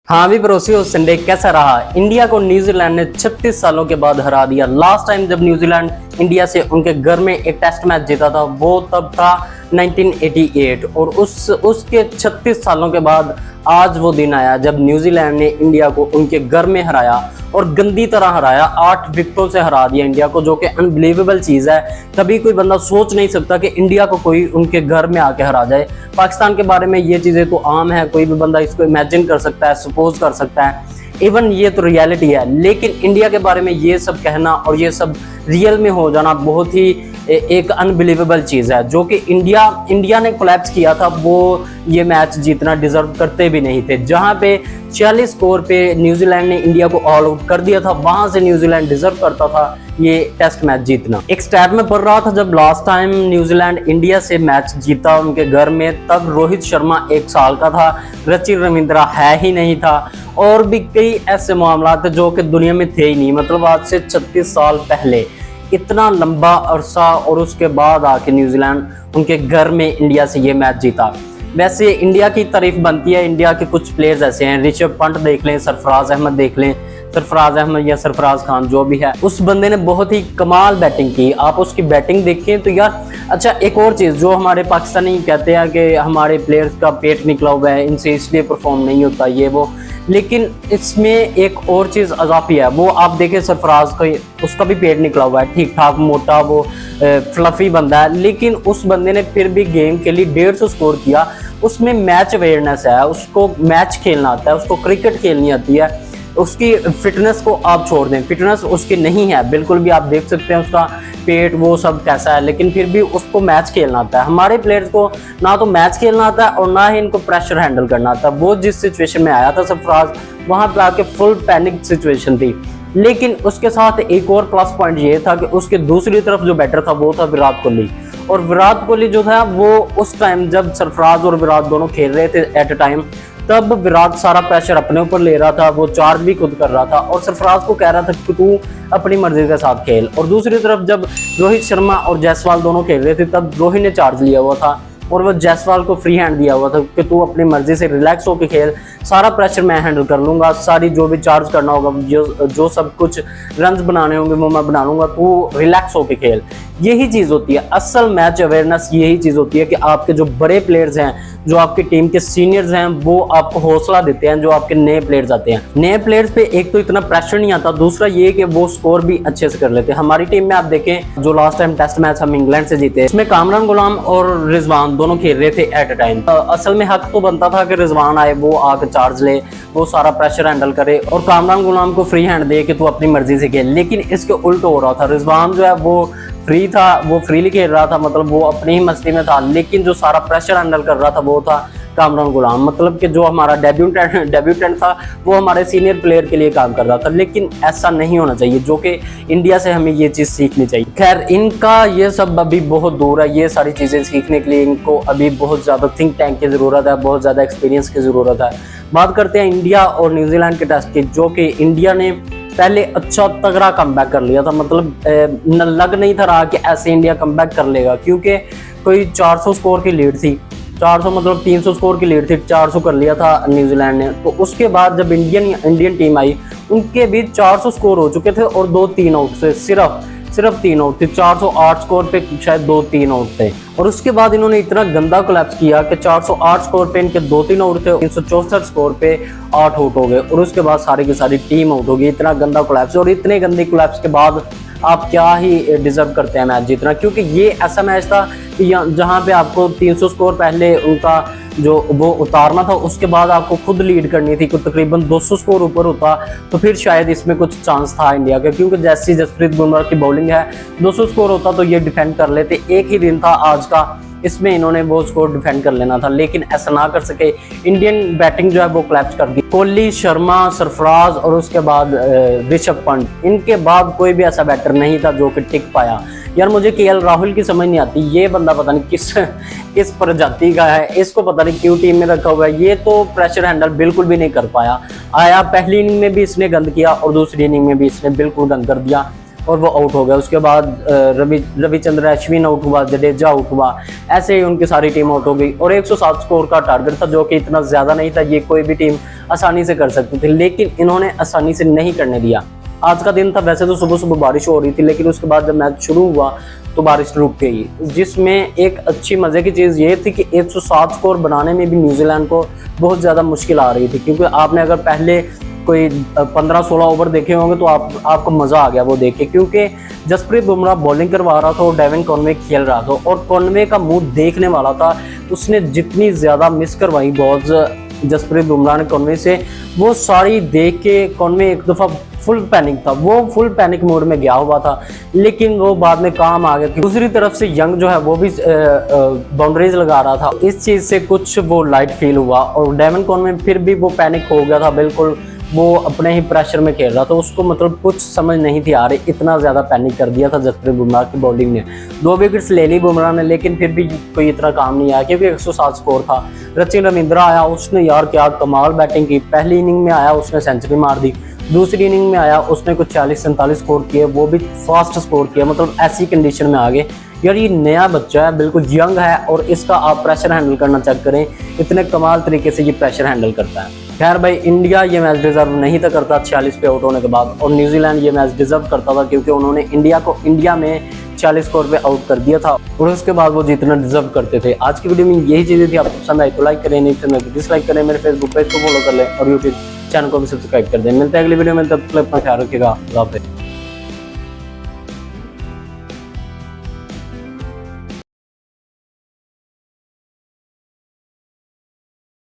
हाँ भी पड़ोसी हो संडे कैसा रहा। इंडिया को न्यूजीलैंड ने 36 सालों के बाद हरा दिया। लास्ट टाइम जब न्यूजीलैंड इंडिया से उनके घर में एक टेस्ट मैच जीता था वो तब था 1988 और उसके 36 सालों के बाद आज वो दिन आया जब न्यूजीलैंड ने इंडिया को उनके घर में हराया और गंदी तरह हराया। 8 विकेटों से हरा दिया इंडिया को, जो कि अनबिलीवेबल चीज़ है। कभी कोई बंदा सोच नहीं सकता कि इंडिया को कोई उनके घर में आके हरा जाए। पाकिस्तान के बारे में ये चीज़ें तो आम है, कोई भी बंदा इसको इमेजिन कर सकता है, सपोज कर सकता है, इवन ये तो रियलिटी है। लेकिन इंडिया के बारे में ये सब कहना और ये सब रियल में हो जाना बहुत ही एक अनबिलीवेबल चीज़ है, जो कि इंडिया ने कोलैप्स किया था। वो ये मैच जीतना डिजर्व करते भी नहीं थे। जहां पे 46 स्कोर पे न्यूजीलैंड ने इंडिया को ऑल आउट कर दिया था, वहां से न्यूजीलैंड डिजर्व करता था ये टेस्ट मैच जीतना। एक स्टैट में पढ़ रहा था जब लास्ट टाइम न्यूजीलैंड इंडिया से मैच जीता उनके घर में, तब रोहित शर्मा 1 साल का था, सचिन रविंद्रा है ही नहीं था और भी कई ऐसे मामला थे जो कि दुनिया में थे ही नहीं। मतलब आज से 36 साल पहले इतना लंबा अरसा और उसके बाद आके न्यूजीलैंड उनके घर में इंडिया से ये मैच जीता। वैसे इंडिया की तारीफ बनती है, इंडिया के कुछ प्लेयर्स ऐसे हैं, ऋषभ पंत देख लें, सरफराज अहमद देख लें, सरफराज अहमद या सरफराज खान जो भी है, उस बंदे ने बहुत ही कमाल बैटिंग की। आप उसकी बैटिंग देखें तो यार अच्छा। एक और चीज़ जो हमारे पाकिस्तानी कहते हैं कि हमारे प्लेयर्स का पेट निकला हुआ है, इनसे इसलिए परफॉर्म नहीं होता ये वो, लेकिन इसमें एक और चीज़ अजाफी है। वो आप देखें सरफराज का, उसका भी पेट निकला हुआ है, ठीक ठाक मोटा वो फ्लफी बंदा है, लेकिन उस बंदे ने फिर भी गेम के लिए 150 स्कोर किया। उसमें मैच अवेयरनेस है, उसको मैच खेलना आता है, उसको क्रिकेट खेलनी आती है। उसकी फिटनेस को आप छोड़ दें, फिटनेस उसकी नहीं है बिल्कुल भी। आप देख सकते हैं उसका पेट वो सब कैसा है, लेकिन फिर भी उसको मैच खेलना आता है। हमारे प्लेयर्स को ना तो मैच खेलना आता है और ना ही इनको प्रेशर हैंडल करना आता है। वो जिस सिचुएशन में आया था सरफराज, वहां पे आके फुल पैनिक सिचुएशन थी। लेकिन उसके साथ एक और प्लस पॉइंट ये था कि उसके दूसरी तरफ जो बैटर था वो था विराट कोहली। और विराट कोहली जो था वो उस टाइम जब सरफराज और विराट दोनों खेल रहे थे एट अ टाइम, तब विराट सारा प्रेशर अपने ऊपर ले रहा था, वो चार्ज भी खुद कर रहा था और सरफराज को कह रहा था कि तू अपनी मर्जी के साथ खेल। और दूसरी तरफ जब रोहित शर्मा और जायसवाल दोनों खेल रहे थे, तब रोहित ने चार्ज लिया हुआ था और वो जायसवाल को फ्री हैंड दिया हुआ था कि तू अपनी मर्जी से रिलैक्स होकर खेल, सारा प्रेशर मैं हैंडल कर लूंगा, सारी जो भी चार्ज करना होगा, जो सब कुछ रन्स बनाने होंगे वो मैं बना लूंगा, तू रिलैक्स होकर खेल। यही चीज़ होती है असल मैच अवेयरनेस। यही चीज़ होती है कि आपके जो बड़े प्लेयर्स हैं, जो आपकी टीम के सीनियर्स हैं, वो आपको हौसला देते हैं। जो आपके नए प्लेयर्स आते हैं, नए प्लेयर्स पे एक तो इतना प्रेशर नहीं आता, दूसरा ये कि वो स्कोर भी अच्छे से कर लेते हैं। हमारी टीम में आप देखें जो लास्ट टाइम टेस्ट मैच हम इंग्लैंड से जीते, इसमें कामरान गुलाम और रिजवान दोनों खेल रहे थे एट अ टाइम। असल में हक तो बनता था कि रिजवान आए, वो आके चार्ज ले, वो सारा प्रेशर हैंडल करे और कामरान गुलाम को फ्री हैंड दे कि तू अपनी मर्जी से खेल। लेकिन इसके उल्ट हो रहा था, रिजवान जो है वो फ्री था, वो फ्रीली खेल रहा था, मतलब वो अपनी ही मस्ती में था, लेकिन जो सारा प्रेशर हैंडल कर रहा था वो था कामरान गुलाम। मतलब कि जो हमारा डेब्यूटेंट था वो हमारे सीनियर प्लेयर के लिए काम कर रहा था। लेकिन ऐसा नहीं होना चाहिए, जो कि इंडिया से हमें ये चीज़ सीखनी चाहिए। खैर इनका ये सब अभी बहुत दूर है, ये सारी चीज़ें सीखने के लिए इनको अभी बहुत ज़्यादा थिंक टैंक की ज़रूरत है, बहुत ज़्यादा एक्सपीरियंस की ज़रूरत है। बात करते हैं इंडिया और न्यूजीलैंड के टेस्ट की, जो कि इंडिया ने पहले अच्छा तगड़ा कमबैक कर लिया था। मतलब लग नहीं था रहा कि ऐसे इंडिया कमबैक कर लेगा, क्योंकि कोई 400 स्कोर की लीड थी, 400 मतलब 300 स्कोर की लीड थी, 400 कर लिया था न्यूजीलैंड ने। तो उसके बाद जब इंडियन टीम आई, उनके भी 400 स्कोर हो चुके थे और 2-3 आउट से सिर्फ 3 आउट थे। 408 स्कोर पे शायद 2-3 आउट थे। और उसके बाद इन्होंने इतना गंदा कोलैप्स किया कि 408 स्कोर पे इनके 2-3 आउट थे, 364 स्कोर पे 8 आउट हो गए और उसके बाद सारी की सारी टीम आउट हो गई। इतना गंदा कोलैप्स, और इतने गंदे कोलैप्स के बाद आप क्या ही डिजर्व करते हैं मैच जीतना, क्योंकि ये ऐसा मैच था कि जहाँ पे आपको 300 स्कोर पहले उनका जो वो उतारना था, उसके बाद आपको खुद लीड करनी थी। तकरीबन 200 स्कोर ऊपर होता तो फिर शायद इसमें कुछ चांस था इंडिया का, क्योंकि जैसी जसप्रीत बुमराह की बॉलिंग है, 200 स्कोर होता तो ये डिफेंड कर लेते। एक ही दिन था आज का, इसमें इन्होंने वो स्कोर डिफेंड कर लेना था, लेकिन ऐसा ना कर सके। इंडियन बैटिंग जो है वो कोलैप्स कर दी। कोहली, शर्मा, सरफराज और उसके बाद ऋषभ पंत, इनके बाद कोई भी ऐसा बैटर नहीं था जो कि टिक पाया। यार मुझे केएल राहुल की समझ नहीं आती, ये बंदा पता नहीं किस प्रजाति का है, इसको पता नहीं क्यों टीम में रखा हुआ है। ये तो प्रेशर हैंडल बिल्कुल भी नहीं कर पाया। आया पहली इनिंग में भी इसने गंद किया और दूसरी इनिंग में भी इसने बिल्कुल गंद कर दिया। और वो आउट हो गया। उसके बाद रविचंद्रन अश्विन आउट हुआ, जडेजा आउट हुआ, ऐसे ही उनकी सारी टीम आउट हो गई। और 107 स्कोर का टारगेट था जो कि इतना ज़्यादा नहीं था, ये कोई भी टीम आसानी से कर सकती थी, लेकिन इन्होंने आसानी से नहीं करने दिया। आज का दिन था, वैसे तो सुबह सुबह बारिश हो रही थी, लेकिन उसके बाद जब मैच शुरू हुआ तो बारिश रुक गई, जिसमें एक अच्छी मज़े की चीज़ ये थी कि 107 स्कोर बनाने में भी न्यूजीलैंड को बहुत ज़्यादा मुश्किल आ रही थी, क्योंकि आपने अगर पहले कोई 15-16 ओवर देखे होंगे तो आपको मज़ा आ गया वो देख के, क्योंकि जसप्रीत बुमराह बॉलिंग करवा रहा था और डेविन कॉनवे खेल रहा था, और कॉनवे का मुंह देखने वाला था। उसने जितनी ज़्यादा मिस करवाई बॉल्स जसप्रीत बुमराह ने कॉनवे से, वो सारी देख के कॉनवे एक दफ़ा फुल पैनिक था, वो फुल पैनिक मोड में गया हुआ था, लेकिन वो बाद में काम आ गया। दूसरी तरफ से यंग जो है वो भी बाउंड्रीज लगा रहा था, इस चीज़ से कुछ वो लाइट फील हुआ, और डेविन कॉनवे फिर भी वो पैनिक हो गया था बिल्कुल, वो अपने ही प्रेशर में खेल रहा था, उसको मतलब कुछ समझ नहीं थी आ रही, इतना ज़्यादा पैनिक कर दिया था जसप्रीत बुमराह की बॉलिंग ने। 2 विकेट्स ले ली बुमराह ने, लेकिन फिर भी कोई इतना काम नहीं आया, क्योंकि 107 स्कोर था। सचिन रविंद्रा आया, उसने यार क्या कमाल बैटिंग की। पहली इनिंग में आया उसने सेंचुरी मार दी, दूसरी इनिंग में आया उसने कुछ 40-47 स्कोर किए, वो भी फास्ट स्कोर किया, मतलब ऐसी कंडीशन में आ गए। यार ये नया बच्चा है, बिल्कुल यंग है, और इसका आप प्रेशर हैंडल करना चेक करें, इतने कमाल तरीके से ये प्रेशर हैंडल करता है। खैर भाई, इंडिया ये मैच डिजर्व नहीं था करता 46 पे आउट होने के बाद, और न्यूजीलैंड ये मैच डिजर्व करता था, क्योंकि उन्होंने इंडिया को इंडिया में 40 स्कोर पे आउट कर दिया था, और उसके बाद वो जीतना डिजर्व करते थे। आज की वीडियो में यही चीज़ें थी, आपको पसंद आई तो लाइक करें, नहीं पसंद आई तो डिसलाइक करें, मेरे फेसबुक पेज को फॉलो कर लें और यूट्यूब चैनल को भी सब्सक्राइब कर दें। मिलते हैं अगली वीडियो में, तब तक अपना ख्याल रखिएगा।